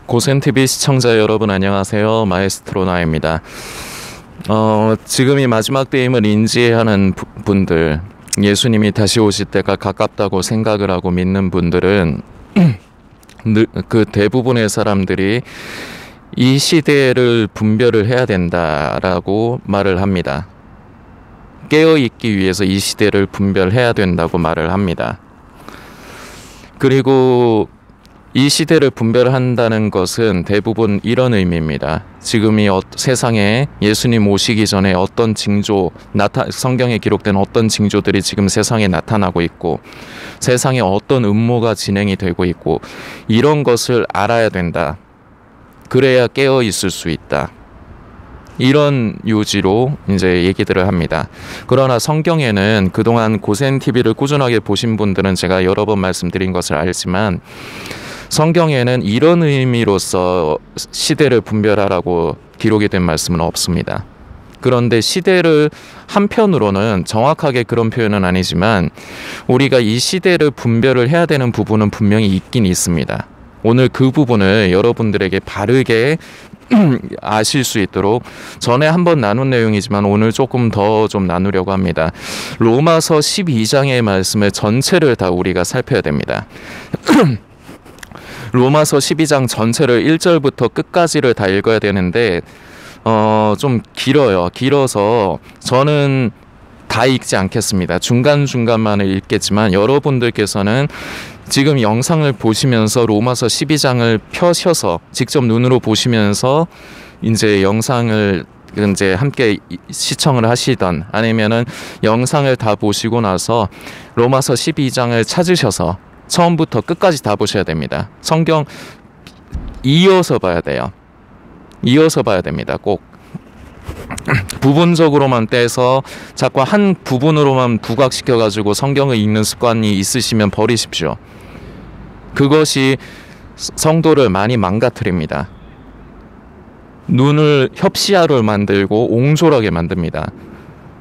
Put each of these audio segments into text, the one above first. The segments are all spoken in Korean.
고센TV 시청자 여러분 안녕하세요. 마에스트로 나입니다. 지금이 마지막 때임을 인지하는 분들, 예수님이 다시 오실 때가 가깝다고 생각을 하고 믿는 분들은 그 대부분의 사람들이 이 시대를 분별을 해야 된다라고 말을 합니다. 깨어있기 위해서 이 시대를 분별해야 된다고 말을 합니다. 그리고 이 시대를 분별한다는 것은 대부분 이런 의미입니다. 지금이 세상에 예수님 오시기 전에 어떤 징조, 성경에 기록된 어떤 징조들이 지금 세상에 나타나고 있고 세상에 어떤 음모가 진행이 되고 있고 이런 것을 알아야 된다. 그래야 깨어 있을 수 있다. 이런 요지로 이제 얘기들을 합니다. 그러나 성경에는 그동안 고센TV를 꾸준하게 보신 분들은 제가 여러 번 말씀드린 것을 알지만 성경에는 이런 의미로서 시대를 분별하라고 기록이 된 말씀은 없습니다. 그런데 시대를 한편으로는 정확하게 그런 표현은 아니지만 우리가 이 시대를 분별을 해야 되는 부분은 분명히 있긴 있습니다. 오늘 그 부분을 여러분들에게 바르게 아실 수 있도록 전에 한번 나눈 내용이지만 오늘 조금 더 좀 나누려고 합니다. 로마서 12장의 말씀을 전체를 다 우리가 살펴야 됩니다. 로마서 12장 전체를 1절부터 끝까지를 다 읽어야 되는데 좀 길어요. 길어서 저는 다 읽지 않겠습니다. 중간중간만을 읽겠지만 여러분들께서는 지금 영상을 보시면서 로마서 12장을 펴셔서 직접 눈으로 보시면서 이제 영상을 이제 함께 시청을 하시던 아니면은 영상을 다 보시고 나서 로마서 12장을 찾으셔서 처음부터 끝까지 다 보셔야 됩니다. 성경 이어서 봐야 돼요. 이어서 봐야 됩니다. 꼭 부분적으로만 떼서 자꾸 한 부분으로만 부각시켜가지고 성경을 읽는 습관이 있으시면 버리십시오. 그것이 성도를 많이 망가뜨립니다. 눈을 협시야로 만들고 옹졸하게 만듭니다.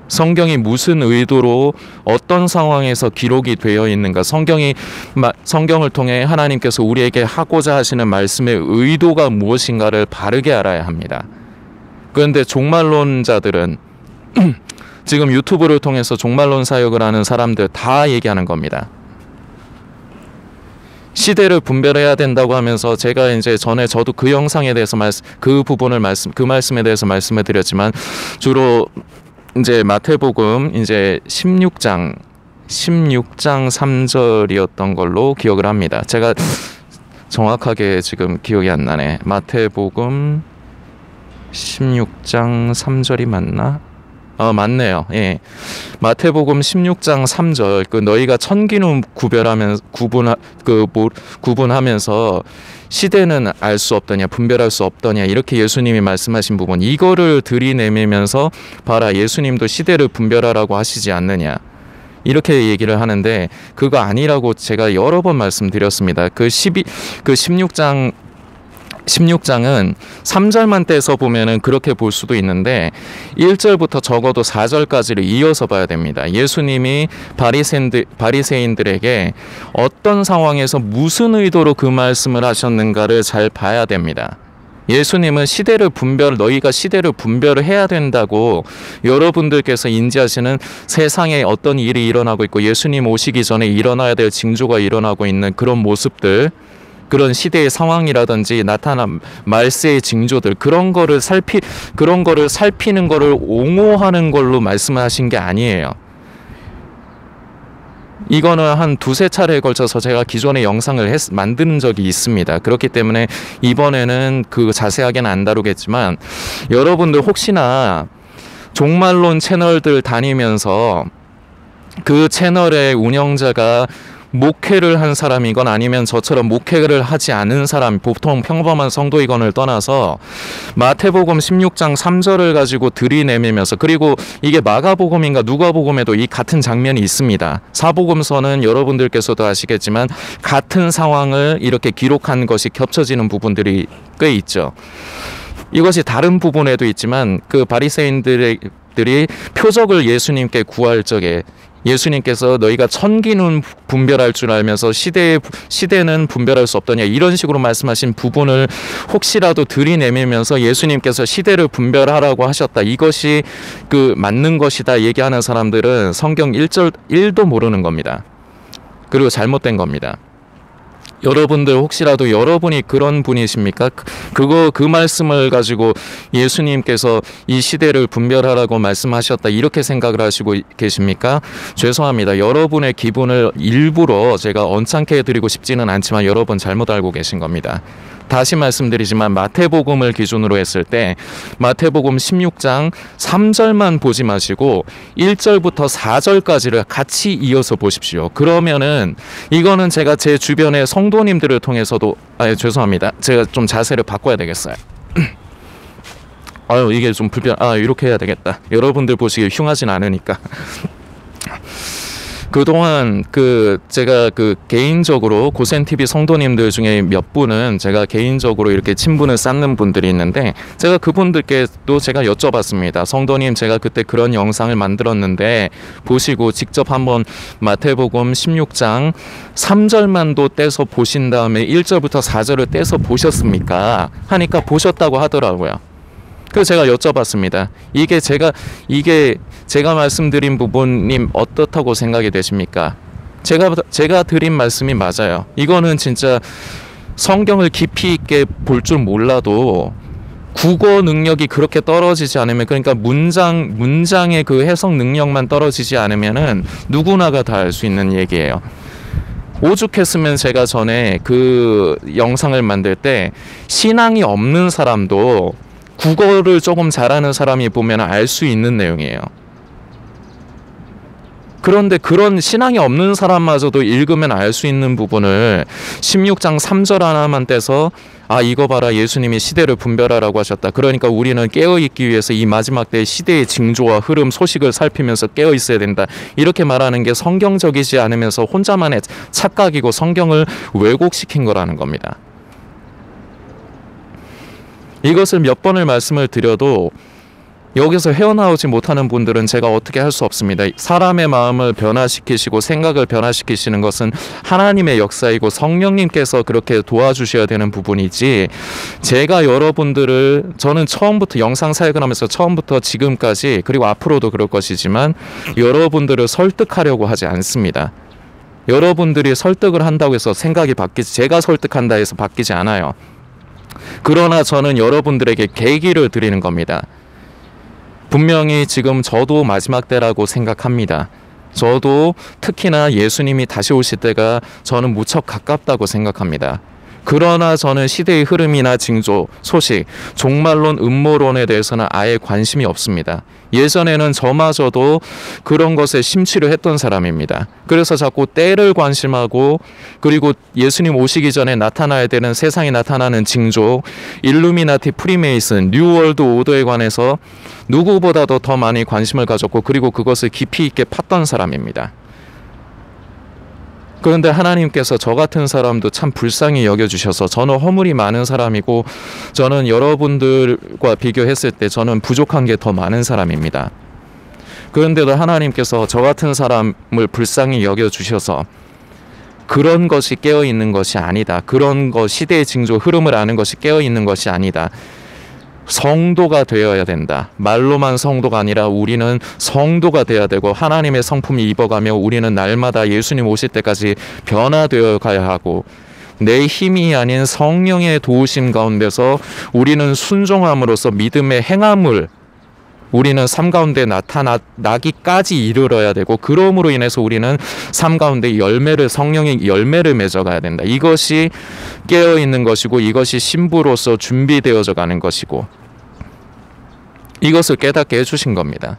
성경이 무슨 의도로 어떤 상황에서 기록이 되어 있는가, 성경을 통해 하나님께서 우리에게 하고자 하시는 말씀의 의도가 무엇인가를 바르게 알아야 합니다. 그런데 종말론자들은 지금 유튜브를 통해서 종말론 사역을 하는 사람들 다 얘기하는 겁니다. 시대를 분별해야 된다고 하면서 제가 이제 전에 저도 그 영상에 대해서 그 말씀에 대해서 말씀을 드렸지만 주로 이제 마태복음 이제 16장 3절이었던 걸로 기억을 합니다. 제가 정확하게 지금 기억이 안 나네. 마태복음 16장 3절이 맞나? 맞네요. 예. 마태복음 16장 3절 너희가 천기는 구분하면서 시대는 알 수 없더냐 분별할 수 없더냐 이렇게 예수님이 말씀하신 부분 이거를 들이내밀면서 봐라 예수님도 시대를 분별하라고 하시지 않느냐 이렇게 얘기를 하는데 그거 아니라고 제가 여러 번 말씀드렸습니다. 그 16장은 3절만 떼서 보면은 그렇게 볼 수도 있는데 1절부터 적어도 4절까지를 이어서 봐야 됩니다. 예수님이 바리새인들에게 어떤 상황에서 무슨 의도로 그 말씀을 하셨는가를 잘 봐야 됩니다. 예수님은 너희가 시대를 분별을 해야 된다고 여러분들께서 인지하시는 세상에 어떤 일이 일어나고 있고 예수님 오시기 전에 일어나야 될 징조가 일어나고 있는 그런 모습들 그런 시대의 상황이라든지 나타난 말세의 징조들 그런 거를 살피는 거를 옹호하는 걸로 말씀하신 게 아니에요. 이거는 한 두세 차례에 걸쳐서 제가 기존의 영상을 만든 적이 있습니다. 그렇기 때문에 이번에는 그 자세하게는 안 다루겠지만 여러분들 혹시나 종말론 채널들 다니면서 그 채널의 운영자가 목회를 한 사람이건 아니면 저처럼 목회를 하지 않은 사람 보통 평범한 성도이건을 떠나서 마태복음 16장 3절을 가지고 들이내밀면서 그리고 이게 마가복음인가 누가복음에도 이 같은 장면이 있습니다. 사복음서는 여러분들께서도 아시겠지만 같은 상황을 이렇게 기록한 것이 겹쳐지는 부분들이 꽤 있죠. 이것이 다른 부분에도 있지만 그 바리새인들이 표적을 예수님께 구할 적에 예수님께서 너희가 천기는 분별할 줄 알면서 시대는 분별할 수 없더냐 이런 식으로 말씀하신 부분을 혹시라도 들이내밀면서 예수님께서 시대를 분별하라고 하셨다, 이것이 그 맞는 것이다 얘기하는 사람들은 성경 1절 1도 모르는 겁니다. 그리고 잘못된 겁니다. 여러분들 혹시라도 여러분이 그런 분이십니까? 그 말씀을 가지고 예수님께서 이 시대를 분별하라고 말씀하셨다 이렇게 생각을 하시고 계십니까? 죄송합니다. 여러분의 기분을 일부러 제가 언짢게 해드리고 싶지는 않지만 여러분 잘못 알고 계신 겁니다. 다시 말씀드리지만 마태복음을 기준으로 했을 때 마태복음 16장 3절만 보지 마시고 1절부터 4절까지를 같이 이어서 보십시오. 그러면은 이거는 제가 제 주변의 성도님들을 통해서도 죄송합니다. 제가 좀 자세를 바꿔야 되겠어요. 이게 좀 이렇게 해야 되겠다. 여러분들 보시기에 흉하진 않으니까. 그동안 제가 개인적으로 고센TV 성도님들 중에 몇 분은 제가 개인적으로 이렇게 친분을 쌓는 분들이 있는데 제가 그분들께도 제가 여쭤봤습니다. 성도님, 제가 그때 그런 영상을 만들었는데 보시고 직접 한번 마태복음 16장 3절만도 떼서 보신 다음에 1절부터 4절을 떼서 보셨습니까? 하니까 보셨다고 하더라고요. 그래서 제가 여쭤봤습니다. 이게 제가 말씀드린 부분님 어떻다고 생각이 되십니까? 제가 드린 말씀이 맞아요. 이거는 진짜 성경을 깊이 있게 볼 줄 몰라도 국어 능력이 그렇게 떨어지지 않으면, 그러니까 문장의 그 해석 능력만 떨어지지 않으면은 누구나가 다 알 수 있는 얘기예요. 오죽했으면 제가 전에 그 영상을 만들 때 신앙이 없는 사람도 국어를 조금 잘하는 사람이 보면 알 수 있는 내용이에요. 그런데 그런 신앙이 없는 사람마저도 읽으면 알 수 있는 부분을 16장 3절 하나만 떼서 이거 봐라, 예수님이 시대를 분별하라고 하셨다. 그러니까 우리는 깨어있기 위해서 이 마지막 때의 시대의 징조와 흐름, 소식을 살피면서 깨어있어야 된다. 이렇게 말하는 게 성경적이지 않으면서 혼자만의 착각이고 성경을 왜곡시킨 거라는 겁니다. 이것을 몇 번을 말씀을 드려도 여기서 헤어나오지 못하는 분들은 제가 어떻게 할 수 없습니다. 사람의 마음을 변화시키시고 생각을 변화시키시는 것은 하나님의 역사이고 성령님께서 그렇게 도와주셔야 되는 부분이지, 제가 여러분들을, 저는 처음부터 영상 사역을 하면서 처음부터 지금까지 그리고 앞으로도 그럴 것이지만 여러분들을 설득하려고 하지 않습니다. 여러분들이 설득을 한다고 해서 생각이 제가 설득한다 해서 바뀌지 않아요. 그러나 저는 여러분들에게 계기를 드리는 겁니다. 분명히 지금 저도 마지막 때라고 생각합니다. 저도 특히나 예수님이 다시 오실 때가 저는 무척 가깝다고 생각합니다. 그러나 저는 시대의 흐름이나 징조, 소식, 종말론, 음모론에 대해서는 아예 관심이 없습니다. 예전에는 저마저도 그런 것에 심취를 했던 사람입니다. 그래서 자꾸 때를 관심하고, 그리고 예수님 오시기 전에 나타나야 되는 세상에 나타나는 징조, 일루미나티, 프리메이슨, 뉴월드 오더에 관해서 누구보다도 더 많이 관심을 가졌고, 그리고 그것을 깊이 있게 팠던 사람입니다. 그런데 하나님께서 저 같은 사람도 참 불쌍히 여겨주셔서, 저는 허물이 많은 사람이고 저는 여러분들과 비교했을 때 저는 부족한 게 더 많은 사람입니다. 그런데도 하나님께서 저 같은 사람을 불쌍히 여겨주셔서 그런 것이 깨어있는 것이 아니다. 그런 것, 시대의 징조 흐름을 아는 것이 깨어있는 것이 아니다. 성도가 되어야 된다. 말로만 성도가 아니라 우리는 성도가 되어야 되고 하나님의 성품이 입어가며 우리는 날마다 예수님 오실 때까지 변화되어 가야 하고, 내 힘이 아닌 성령의 도우심 가운데서 우리는 순종함으로써 믿음의 행함을 우리는 삶 가운데 나타나기까지 이르러야 되고, 그러므로 인해서 우리는 삶 가운데 성령의 열매를 맺어가야 된다. 이것이 깨어있는 것이고, 이것이 신부로서 준비되어져 가는 것이고, 이것을 깨닫게 해주신 겁니다.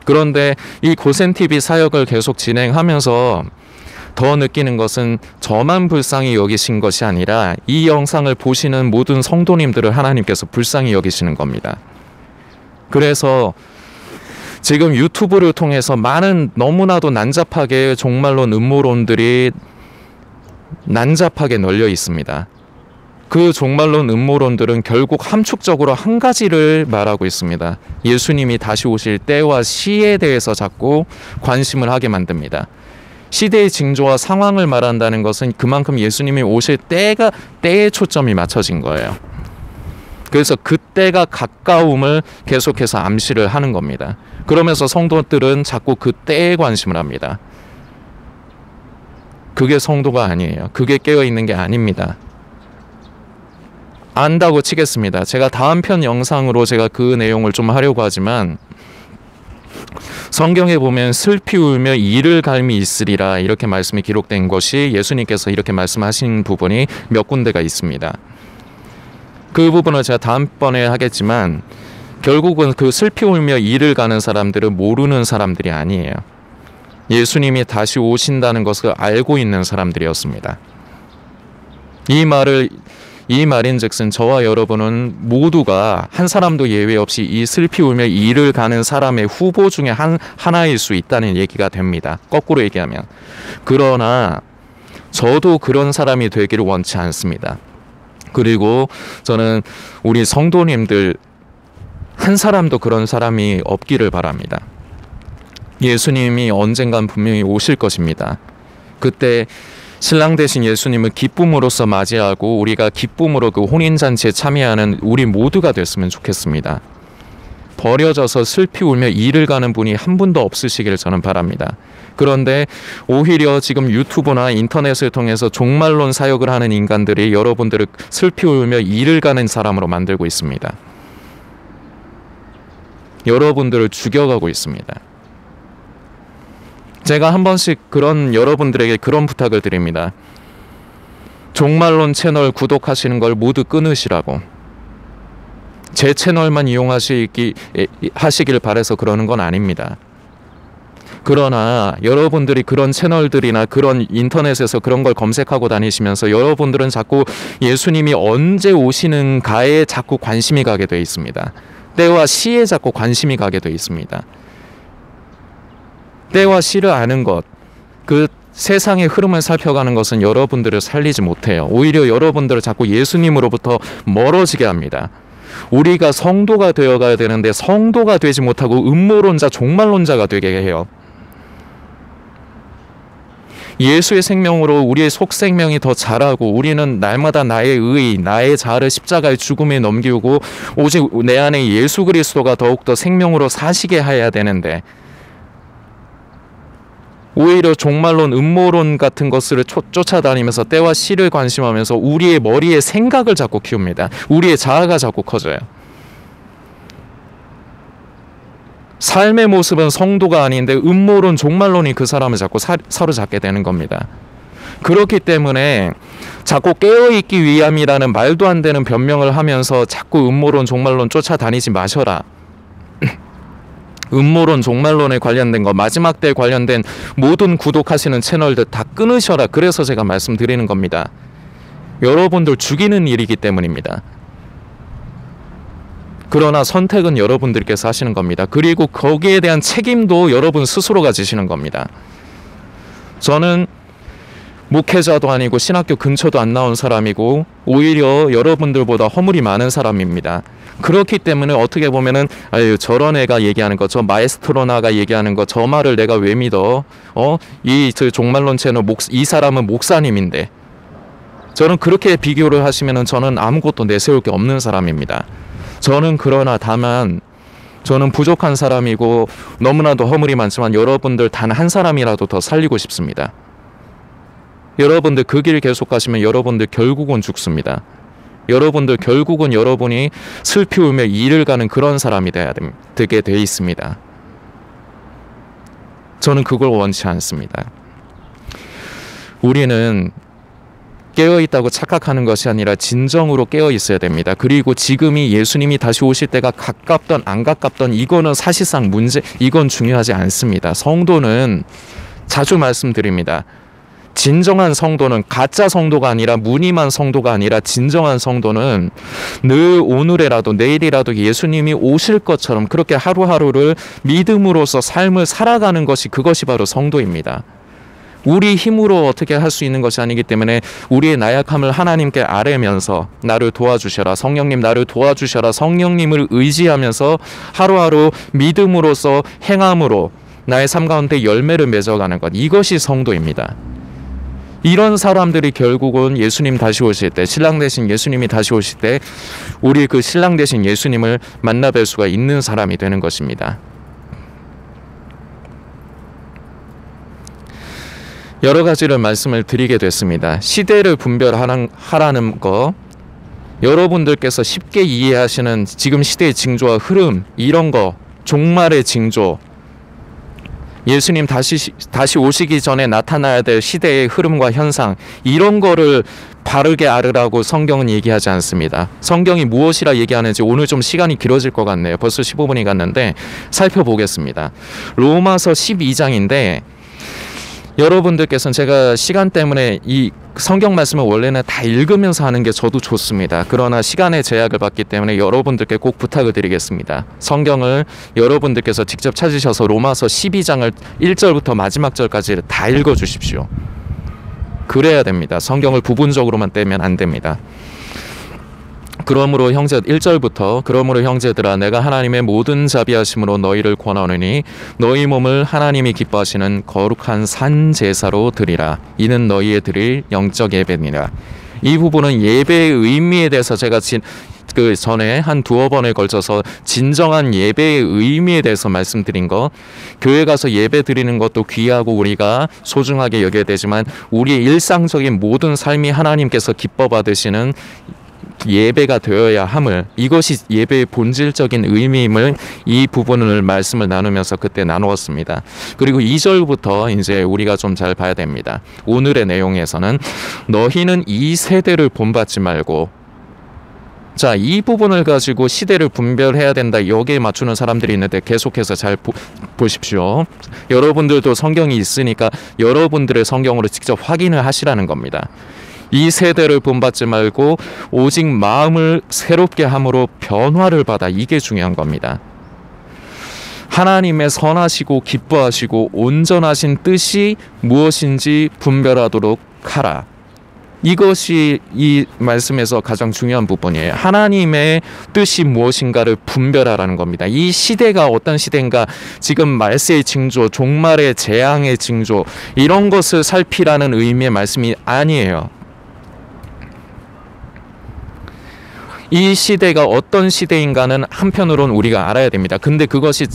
그런데 이 고센TV 사역을 계속 진행하면서 더 느끼는 것은 저만 불쌍히 여기신 것이 아니라 이 영상을 보시는 모든 성도님들을 하나님께서 불쌍히 여기시는 겁니다. 그래서 지금 유튜브를 통해서 많은, 너무나도 난잡하게 종말론 음모론들이 난잡하게 널려 있습니다. 그 종말론 음모론들은 결국 함축적으로 한 가지를 말하고 있습니다. 예수님이 다시 오실 때와 시에 대해서 자꾸 관심을 하게 만듭니다. 시대의 징조와 상황을 말한다는 것은 그만큼 예수님이 오실 때에 초점이 맞춰진 거예요. 그래서 그때가 가까움을 계속해서 암시를 하는 겁니다. 그러면서 성도들은 자꾸 그때에 관심을 합니다. 그게 성도가 아니에요. 그게 깨어있는 게 아닙니다. 안다고 치겠습니다. 제가 다음 편 영상으로 제가 그 내용을 좀 하려고 하지만, 성경에 보면 슬피 울며 이를 갈미 있으리라 이렇게 말씀이 기록된 것이, 예수님께서 이렇게 말씀하신 부분이 몇 군데가 있습니다. 그 부분을 제가 다음번에 하겠지만, 결국은 그 슬피 울며 이를 가는 사람들은 모르는 사람들이 아니에요. 예수님이 다시 오신다는 것을 알고 있는 사람들이었습니다. 이 말인즉슨 저와 여러분은 모두가 한 사람도 예외 없이 이 슬피 울며 이를 가는 사람의 후보 중에 하나일 수 있다는 얘기가 됩니다. 거꾸로 얘기하면. 그러나 저도 그런 사람이 되기를 원치 않습니다. 그리고 저는 우리 성도님들 한 사람도 그런 사람이 없기를 바랍니다. 예수님이 언젠간 분명히 오실 것입니다. 그때 신랑 되신 예수님을 기쁨으로써 맞이하고 우리가 기쁨으로 그 혼인잔치에 참여하는 우리 모두가 됐으면 좋겠습니다. 버려져서 슬피 울며 이를 가는 분이 한 분도 없으시기를 저는 바랍니다. 그런데 오히려 지금 유튜브나 인터넷을 통해서 종말론 사역을 하는 인간들이 여러분들을 슬피 울며 이를 가는 사람으로 만들고 있습니다. 여러분들을 죽여가고 있습니다. 제가 한 번씩 여러분들에게 그런 부탁을 드립니다. 종말론 채널 구독하시는 걸 모두 끊으시라고. 제 채널만 이용하시길 바라서 그러는 건 아닙니다. 그러나 여러분들이 그런 채널들이나 그런 인터넷에서 그런 걸 검색하고 다니시면서 여러분들은 자꾸 예수님이 언제 오시는가에 자꾸 관심이 가게 되어 있습니다. 때와 시에 자꾸 관심이 가게 되어 있습니다. 때와 시를 아는 것, 그 세상의 흐름을 살펴가는 것은 여러분들을 살리지 못해요. 오히려 여러분들을 자꾸 예수님으로부터 멀어지게 합니다. 우리가 성도가 되어가야 되는데 성도가 되지 못하고 음모론자, 종말론자가 되게 해요. 예수의 생명으로 우리의 속생명이 더 자라고 우리는 날마다 나의 의, 나의 자아를 십자가의 죽음에 넘기고 오직 내 안에 예수 그리스도가 더욱더 생명으로 사시게 해야 되는데, 오히려 종말론, 음모론 같은 것을 쫓아다니면서 때와 시를 관심하면서 우리의 머리에 생각을 자꾸 키웁니다. 우리의 자아가 자꾸 커져요. 삶의 모습은 성도가 아닌데 음모론, 종말론이 그 사람을 자꾸 사로잡게 되는 겁니다. 그렇기 때문에 자꾸 깨어있기 위함이라는 말도 안 되는 변명을 하면서 자꾸 음모론, 종말론 쫓아다니지 마셔라. 음모론, 종말론에 관련된 거, 마지막 때에 관련된 모든 구독하시는 채널들 다 끊으셔라. 그래서 제가 말씀드리는 겁니다. 여러분들 죽이는 일이기 때문입니다. 그러나 선택은 여러분들께서 하시는 겁니다. 그리고 거기에 대한 책임도 여러분 스스로가 지시는 겁니다. 저는 목회자도 아니고 신학교 근처도 안 나온 사람이고 오히려 여러분들보다 허물이 많은 사람입니다. 그렇기 때문에 어떻게 보면은 아유 저런 애가 얘기하는 거, 저 마에스트로나가 얘기하는 거, 저 말을 내가 왜 믿어? 이 종말론 채널 이 사람은 목사님인데, 저는 그렇게 비교를 하시면은 저는 아무것도 내세울 게 없는 사람입니다. 저는 그러나 다만 저는 부족한 사람이고 너무나도 허물이 많지만 여러분들 단 한 사람이라도 더 살리고 싶습니다. 여러분들 그 길 계속 가시면 여러분들 결국은 죽습니다. 여러분들 결국은 여러분이 슬피 울며 이를 가는 그런 사람이 되게 돼 있습니다. 저는 그걸 원치 않습니다. 우리는 깨어있다고 착각하는 것이 아니라 진정으로 깨어있어야 됩니다. 그리고 지금이 예수님이 다시 오실 때가 가깝던 안 가깝던 이거는 사실상 이건 중요하지 않습니다. 성도는 자주 말씀드립니다. 진정한 성도는 가짜 성도가 아니라 무늬만 성도가 아니라 진정한 성도는 늘 오늘이라도 내일이라도 예수님이 오실 것처럼 그렇게 하루하루를 믿음으로써 삶을 살아가는 것이, 그것이 바로 성도입니다. 우리 힘으로 어떻게 할 수 있는 것이 아니기 때문에 우리의 나약함을 하나님께 아뢰면서 나를 도와주셔라, 성령님 나를 도와주셔라, 성령님을 의지하면서 하루하루 믿음으로써 행함으로 나의 삶 가운데 열매를 맺어가는 것, 이것이 성도입니다. 이런 사람들이 결국은 예수님 다시 오실 때, 신랑 되신 예수님이 다시 오실 때 우리 그 신랑 되신 예수님을 만나뵐 수가 있는 사람이 되는 것입니다. 여러 가지를 말씀을 드리게 됐습니다. 시대를 분별하라는 거, 여러분들께서 쉽게 이해하시는 지금 시대의 징조와 흐름, 이런 거, 종말의 징조, 예수님 다시 오시기 전에 나타나야 될 시대의 흐름과 현상, 이런 거를 바르게 알으라고 성경은 얘기하지 않습니다. 성경이 무엇이라 얘기하는지 오늘 좀 시간이 길어질 것 같네요. 벌써 15분이 갔는데 살펴보겠습니다. 로마서 12장인데 여러분들께서는, 제가 시간 때문에 이 성경 말씀을 원래는 다 읽으면서 하는 게 저도 좋습니다. 그러나 시간의 제약을 받기 때문에 여러분들께 꼭 부탁을 드리겠습니다. 성경을 여러분들께서 직접 찾으셔서 로마서 12장을 1절부터 마지막 절까지 다 읽어주십시오. 그래야 됩니다. 성경을 부분적으로만 떼면 안 됩니다. 그러므로 1절부터 그러므로 형제들아 내가 하나님의 모든 자비하심으로 너희를 권하노니 너희 몸을 하나님이 기뻐하시는 거룩한 산 제사로 드리라. 이는 너희의 드릴 영적 예배니라. 이 부분은 예배의 의미에 대해서 제가 그 전에 한 두어 번에 걸쳐서 진정한 예배의 의미에 대해서 말씀드린 거, 교회 가서 예배 드리는 것도 귀하고 우리가 소중하게 여겨야 되지만 우리의 일상적인 모든 삶이 하나님께서 기뻐 받으시는 예배가 되어야 함을, 이것이 예배의 본질적인 의미임을 이 부분을 말씀을 나누면서 그때 나누었습니다. 그리고 2절부터 이제 우리가 좀 잘 봐야 됩니다. 오늘의 내용에서는 너희는 이 세대를 본받지 말고, 자, 이 부분을 가지고 시대를 분별해야 된다, 여기에 맞추는 사람들이 있는데 계속해서 잘 보십시오. 여러분들도 성경이 있으니까 여러분들의 성경으로 직접 확인을 하시라는 겁니다. 이 세대를 본받지 말고 오직 마음을 새롭게 함으로 변화를 받아, 이게 중요한 겁니다. 하나님의 선하시고 기뻐하시고 온전하신 뜻이 무엇인지 분별하도록 하라. 이것이 이 말씀에서 가장 중요한 부분이에요. 하나님의 뜻이 무엇인가를 분별하라는 겁니다. 이 시대가 어떤 시대인가, 지금 말세의 징조, 종말의 재앙의 징조, 이런 것을 살피라는 의미의 말씀이 아니에요. 이 시대가 어떤 시대인가는 한편으로는 우리가 알아야 됩니다. 근데 그것이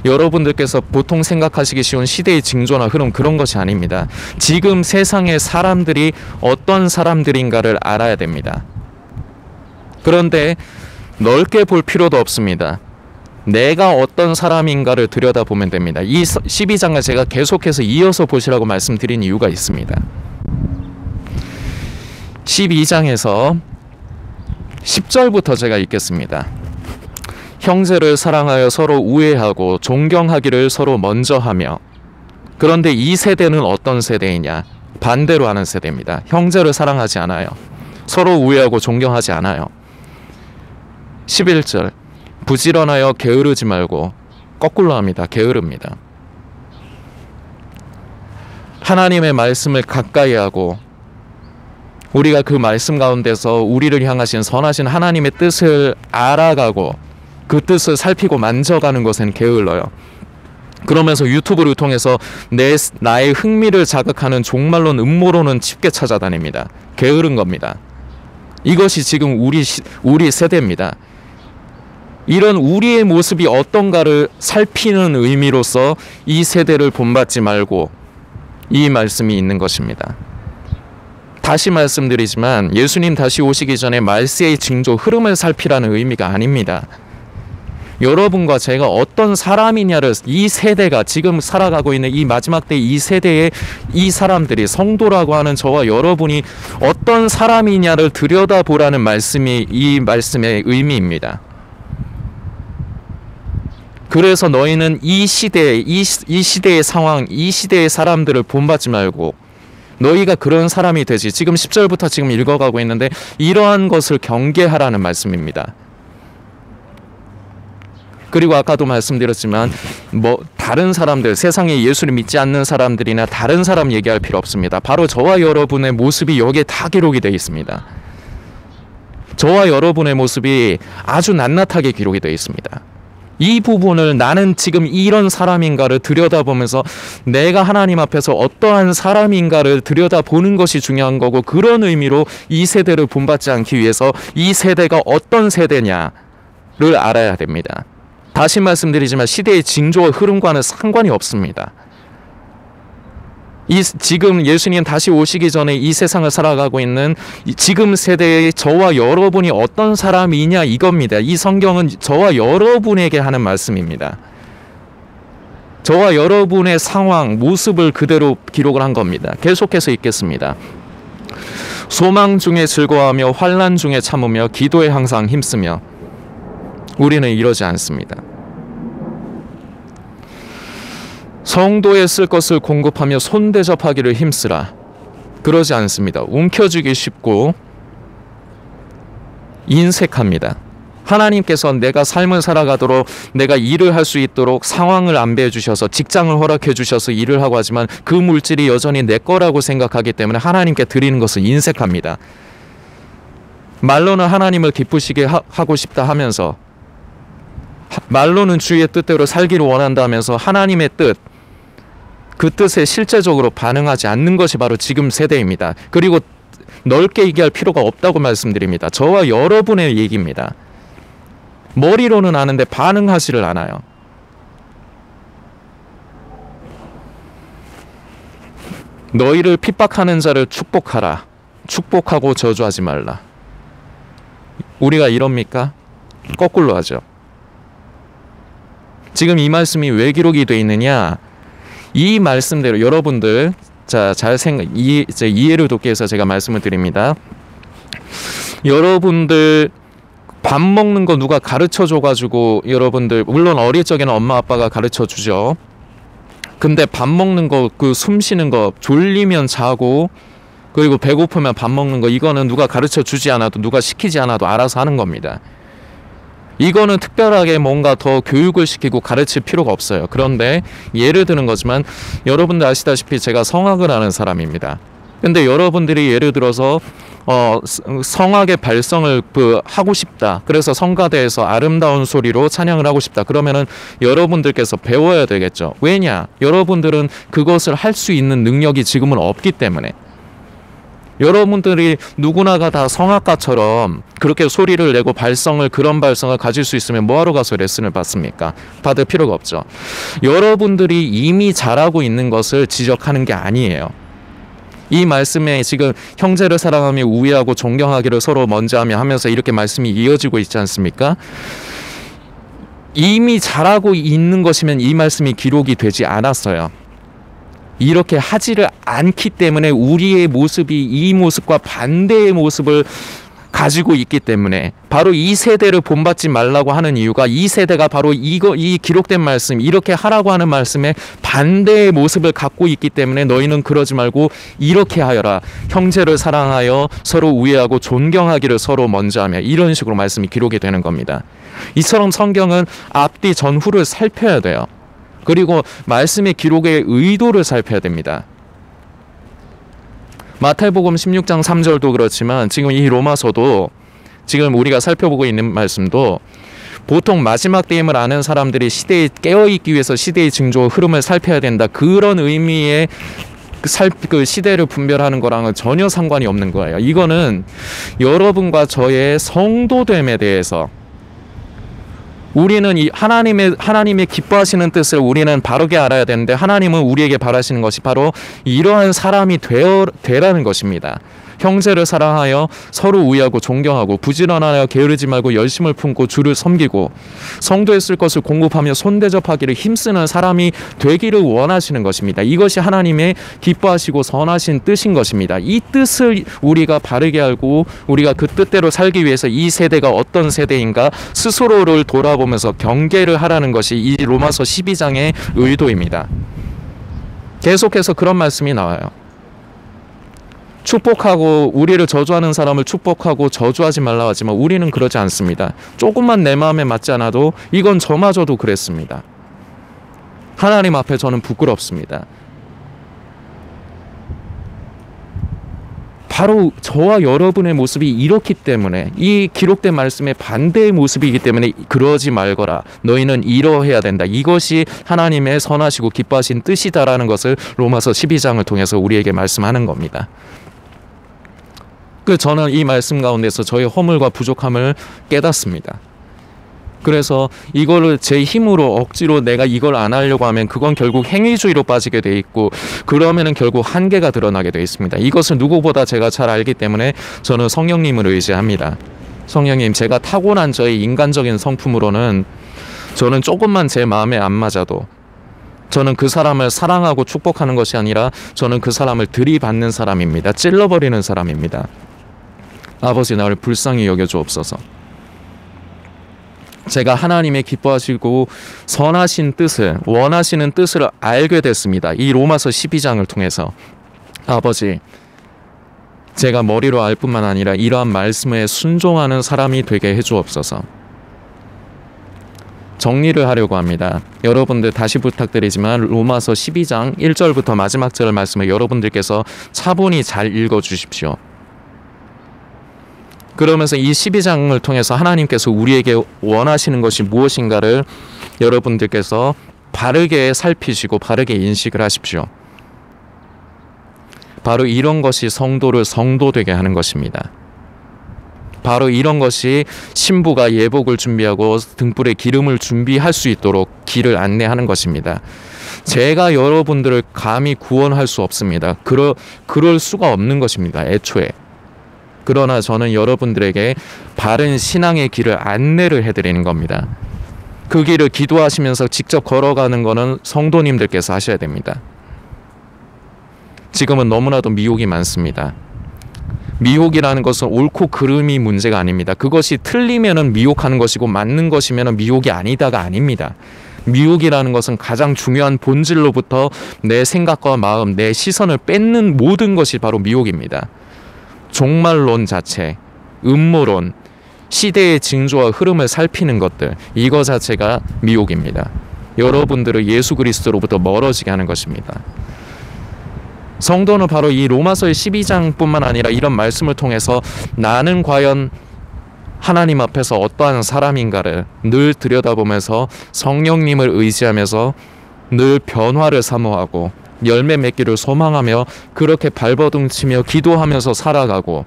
여러분들께서 보통 생각하시기 쉬운 시대의 징조나 흐름, 그런 것이 아닙니다. 지금 세상의 사람들이 어떤 사람들인가를 알아야 됩니다. 그런데 넓게 볼 필요도 없습니다. 내가 어떤 사람인가를 들여다보면 됩니다. 이 12장을 제가 계속해서 이어서 보시라고 말씀드린 이유가 있습니다. 12장에서 10절부터 제가 읽겠습니다. 형제를 사랑하여 서로 우애하고 존경하기를 서로 먼저 하며. 그런데 이 세대는 어떤 세대이냐? 반대로 하는 세대입니다. 형제를 사랑하지 않아요. 서로 우애하고 존경하지 않아요. 11절 부지런하여 게으르지 말고, 거꾸로 합니다. 게으릅니다. 하나님의 말씀을 가까이 하고 우리가 그 말씀 가운데서 우리를 향하신 선하신 하나님의 뜻을 알아가고 그 뜻을 살피고 만져가는 것은 게을러요. 그러면서 유튜브를 통해서 나의 흥미를 자극하는 종말론, 음모론은 쉽게 찾아다닙니다. 게으른 겁니다. 이것이 지금 우리 세대입니다. 이런 우리의 모습이 어떤가를 살피는 의미로서 이 세대를 본받지 말고, 이 말씀이 있는 것입니다. 다시 말씀드리지만 예수님 다시 오시기 전에 말세의 징조, 흐름을 살피라는 의미가 아닙니다. 여러분과 제가 어떤 사람이냐를, 이 세대가 지금 살아가고 있는 이 마지막 때 이 세대의 이 사람들이, 성도라고 하는 저와 여러분이 어떤 사람이냐를 들여다보라는 말씀이 이 말씀의 의미입니다. 그래서 너희는 이 시대의 상황, 이 시대의 사람들을 본받지 말고 너희가 그런 사람이 되지. 지금 10절부터 지금 읽어가고 있는데 이러한 것을 경계하라는 말씀입니다. 그리고 아까도 말씀드렸지만 다른 사람들, 세상에 예수를 믿지 않는 사람들이나 다른 사람 얘기할 필요 없습니다. 바로 저와 여러분의 모습이 여기에 다 기록이 되어 있습니다. 저와 여러분의 모습이 아주 낱낱하게 기록이 되어 있습니다. 이 부분을 나는 지금 이런 사람인가를 들여다보면서 내가 하나님 앞에서 어떠한 사람인가를 들여다보는 것이 중요한 거고, 그런 의미로 이 세대를 본받지 않기 위해서 이 세대가 어떤 세대냐를 알아야 됩니다. 다시 말씀드리지만 시대의 징조와 흐름과는 상관이 없습니다. 지금 예수님 다시 오시기 전에 이 세상을 살아가고 있는 지금 세대의 저와 여러분이 어떤 사람이냐 이겁니다. 이 성경은 저와 여러분에게 하는 말씀입니다. 저와 여러분의 상황, 모습을 그대로 기록을 한 겁니다. 계속해서 읽겠습니다. 소망 중에 즐거워하며 환난 중에 참으며 기도에 항상 힘쓰며. 우리는 이러지 않습니다. 성도에 쓸 것을 공급하며 손대접하기를 힘쓰라. 그러지 않습니다. 움켜쥐기 쉽고 인색합니다. 하나님께서 내가 삶을 살아가도록, 내가 일을 할 수 있도록 상황을 안배해 주셔서, 직장을 허락해 주셔서 일을 하고 하지만 그 물질이 여전히 내 거라고 생각하기 때문에 하나님께 드리는 것을 인색합니다. 말로는 하나님을 기쁘시게 하고 싶다 하면서, 말로는 주의 뜻대로 살기를 원한다 하면서 하나님의 뜻, 그 뜻에 실제적으로 반응하지 않는 것이 바로 지금 세대입니다. 그리고 넓게 얘기할 필요가 없다고 말씀드립니다. 저와 여러분의 얘기입니다. 머리로는 아는데 반응하지를 않아요. 너희를 핍박하는 자를 축복하라. 축복하고 저주하지 말라. 우리가 이럽니까? 거꾸로 하죠. 지금 이 말씀이 왜 기록이 되어 있느냐? 이 말씀대로 여러분들 잘 이해를 돕기 위해서 제가 말씀을 드립니다. 여러분들 밥 먹는 거 누가 가르쳐 줘가지고, 여러분들 물론 어릴 적에는 엄마 아빠가 가르쳐 주죠. 근데 밥 먹는 거, 그 숨 쉬는 거, 졸리면 자고 그리고 배고프면 밥 먹는 거, 이거는 누가 가르쳐 주지 않아도, 누가 시키지 않아도 알아서 하는 겁니다. 이거는 특별하게 뭔가 더 교육을 시키고 가르칠 필요가 없어요. 그런데 예를 드는 거지만 여러분들 아시다시피 제가 성악을 하는 사람입니다. 근데 여러분들이 예를 들어서 성악의 발성을 하고 싶다. 그래서 성가대에서 아름다운 소리로 찬양을 하고 싶다. 그러면은 여러분들께서 배워야 되겠죠. 왜냐? 여러분들은 그것을 할 수 있는 능력이 지금은 없기 때문에. 여러분들이 누구나가 다 성악가처럼 그렇게 소리를 내고 그런 발성을 가질 수 있으면 뭐하러 가서 레슨을 받습니까? 받을 필요가 없죠. 여러분들이 이미 잘하고 있는 것을 지적하는 게 아니에요. 이 말씀에 지금 형제를 사랑하며 우애하고 존경하기를 서로 먼저 하면서 이렇게 말씀이 이어지고 있지 않습니까? 이미 잘하고 있는 것이면 이 말씀이 기록이 되지 않았어요. 이렇게 하지를 않기 때문에 우리의 모습이 이 모습과 반대의 모습을 가지고 있기 때문에, 바로 이 세대를 본받지 말라고 하는 이유가 이 세대가 바로 이 기록된 말씀, 이렇게 하라고 하는 말씀에 반대의 모습을 갖고 있기 때문에 너희는 그러지 말고 이렇게 하여라. 형제를 사랑하여 서로 우애하고 존경하기를 서로 먼저 하며, 이런 식으로 말씀이 기록이 되는 겁니다. 이처럼 성경은 앞뒤 전후를 살펴야 돼요. 그리고 말씀의 기록의 의도를 살펴야 됩니다. 마태복음 16장 3절도 그렇지만 지금 이 로마서도, 지금 우리가 살펴보고 있는 말씀도, 보통 마지막 때임을 아는 사람들이 시대에 깨어있기 위해서 시대의 징조 흐름을 살펴야 된다, 그런 의미의 그 시대를 분별하는 거랑은 전혀 상관이 없는 거예요. 이거는 여러분과 저의 성도됨에 대해서, 우리는 이 하나님의 기뻐하시는 뜻을 우리는 바르게 알아야 되는데, 하나님은 우리에게 바라시는 것이 바로 이러한 사람이 되라는 것입니다. 형제를 사랑하여 서로 우애하고 존경하고 부지런하여 게으르지 말고 열심을 품고 주를 섬기고 성도에 쓸 것을 공급하며 손대접하기를 힘쓰는 사람이 되기를 원하시는 것입니다. 이것이 하나님의 기뻐하시고 선하신 뜻인 것입니다. 이 뜻을 우리가 바르게 알고 우리가 그 뜻대로 살기 위해서 이 세대가 어떤 세대인가 스스로를 돌아보면서 경계를 하라는 것이 이 로마서 12장의 의도입니다. 계속해서 그런 말씀이 나와요. 축복하고 우리를 저주하는 사람을 축복하고 저주하지 말라 하지만 우리는 그러지 않습니다. 조금만 내 마음에 맞지 않아도 이건 저마저도 그랬습니다. 하나님 앞에 저는 부끄럽습니다. 바로 저와 여러분의 모습이 이렇기 때문에, 이 기록된 말씀의 반대의 모습이기 때문에 그러지 말거라, 너희는 이러해야 된다, 이것이 하나님의 선하시고 기뻐하신 뜻이다라는 것을 로마서 12장을 통해서 우리에게 말씀하는 겁니다. 저는 이 말씀 가운데서 저의 허물과 부족함을 깨닫습니다. 그래서 이거를 제 힘으로 억지로 내가 이걸 안 하려고 하면 그건 결국 행위주의로 빠지게 돼 있고, 그러면은 결국 한계가 드러나게 돼 있습니다. 이것을 누구보다 제가 잘 알기 때문에 저는 성령님을 의지합니다. 성령님, 제가 타고난 저의 인간적인 성품으로는 저는 조금만 제 마음에 안 맞아도 저는 그 사람을 사랑하고 축복하는 것이 아니라 저는 그 사람을 들이받는 사람입니다. 찔러버리는 사람입니다. 아버지, 나를 불쌍히 여겨주옵소서. 제가 하나님의 기뻐하시고 선하신 뜻을, 원하시는 뜻을 알게 됐습니다. 이 로마서 12장을 통해서. 아버지, 제가 머리로 알 뿐만 아니라 이러한 말씀에 순종하는 사람이 되게 해주옵소서. 정리를 하려고 합니다. 여러분들 다시 부탁드리지만 로마서 12장 1절부터 마지막 절 말씀을 여러분들께서 차분히 잘 읽어주십시오. 그러면서 이 12장을 통해서 하나님께서 우리에게 원하시는 것이 무엇인가를 여러분들께서 바르게 살피시고 바르게 인식을 하십시오. 바로 이런 것이 성도를 성도되게 하는 것입니다. 바로 이런 것이 신부가 예복을 준비하고 등불에 기름을 준비할 수 있도록 길을 안내하는 것입니다. 제가 여러분들을 감히 구원할 수 없습니다. 그럴 수가 없는 것입니다, 애초에. 그러나 저는 여러분들에게 바른 신앙의 길을 안내를 해드리는 겁니다. 그 길을 기도하시면서 직접 걸어가는 것은 성도님들께서 하셔야 됩니다. 지금은 너무나도 미혹이 많습니다. 미혹이라는 것은 옳고 그름이 문제가 아닙니다. 그것이 틀리면은 미혹하는 것이고 맞는 것이면은 미혹이 아니다가 아닙니다. 미혹이라는 것은 가장 중요한 본질로부터 내 생각과 마음, 내 시선을 뺏는 모든 것이 바로 미혹입니다. 종말론 자체, 음모론, 시대의 징조와 흐름을 살피는 것들, 이거 자체가 미혹입니다. 여러분들을 예수 그리스도로부터 멀어지게 하는 것입니다. 성도는 바로 이 로마서의 12장뿐만 아니라 이런 말씀을 통해서 나는 과연 하나님 앞에서 어떠한 사람인가를 늘 들여다보면서 성령님을 의지하면서 늘 변화를 사모하고 열매 맺기를 소망하며 그렇게 발버둥치며 기도하면서 살아가고,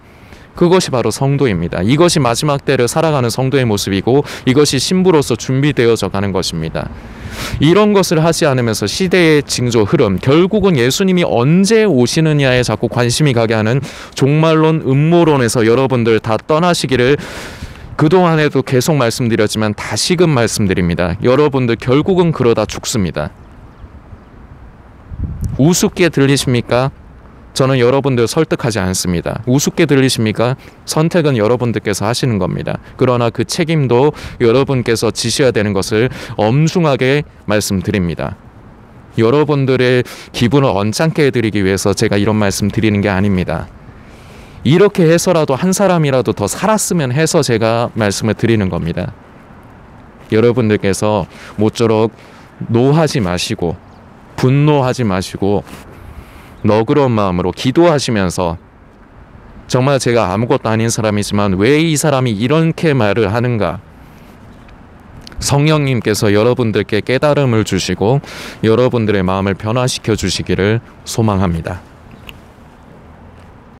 그것이 바로 성도입니다. 이것이 마지막 때를 살아가는 성도의 모습이고 이것이 신부로서 준비되어져 가는 것입니다. 이런 것을 하지 않으면서 시대의 징조 흐름, 결국은 예수님이 언제 오시느냐에 자꾸 관심이 가게 하는 종말론, 음모론에서 여러분들 다 떠나시기를 그동안에도 계속 말씀드렸지만 다시금 말씀드립니다. 여러분들 결국은 그러다 죽습니다. 우습게 들리십니까? 저는 여러분들 설득하지 않습니다. 우습게 들리십니까? 선택은 여러분들께서 하시는 겁니다. 그러나 그 책임도 여러분께서 지셔야 되는 것을 엄중하게 말씀드립니다. 여러분들의 기분을 언짢게 해드리기 위해서 제가 이런 말씀 드리는 게 아닙니다. 이렇게 해서라도 한 사람이라도 더 살았으면 해서 제가 말씀을 드리는 겁니다. 여러분들께서 모쪼록 노하지 마시고 분노하지 마시고 너그러운 마음으로 기도하시면서, 정말 제가 아무것도 아닌 사람이지만 왜 이 사람이 이렇게 말을 하는가, 성령님께서 여러분들께 깨달음을 주시고 여러분들의 마음을 변화시켜 주시기를 소망합니다.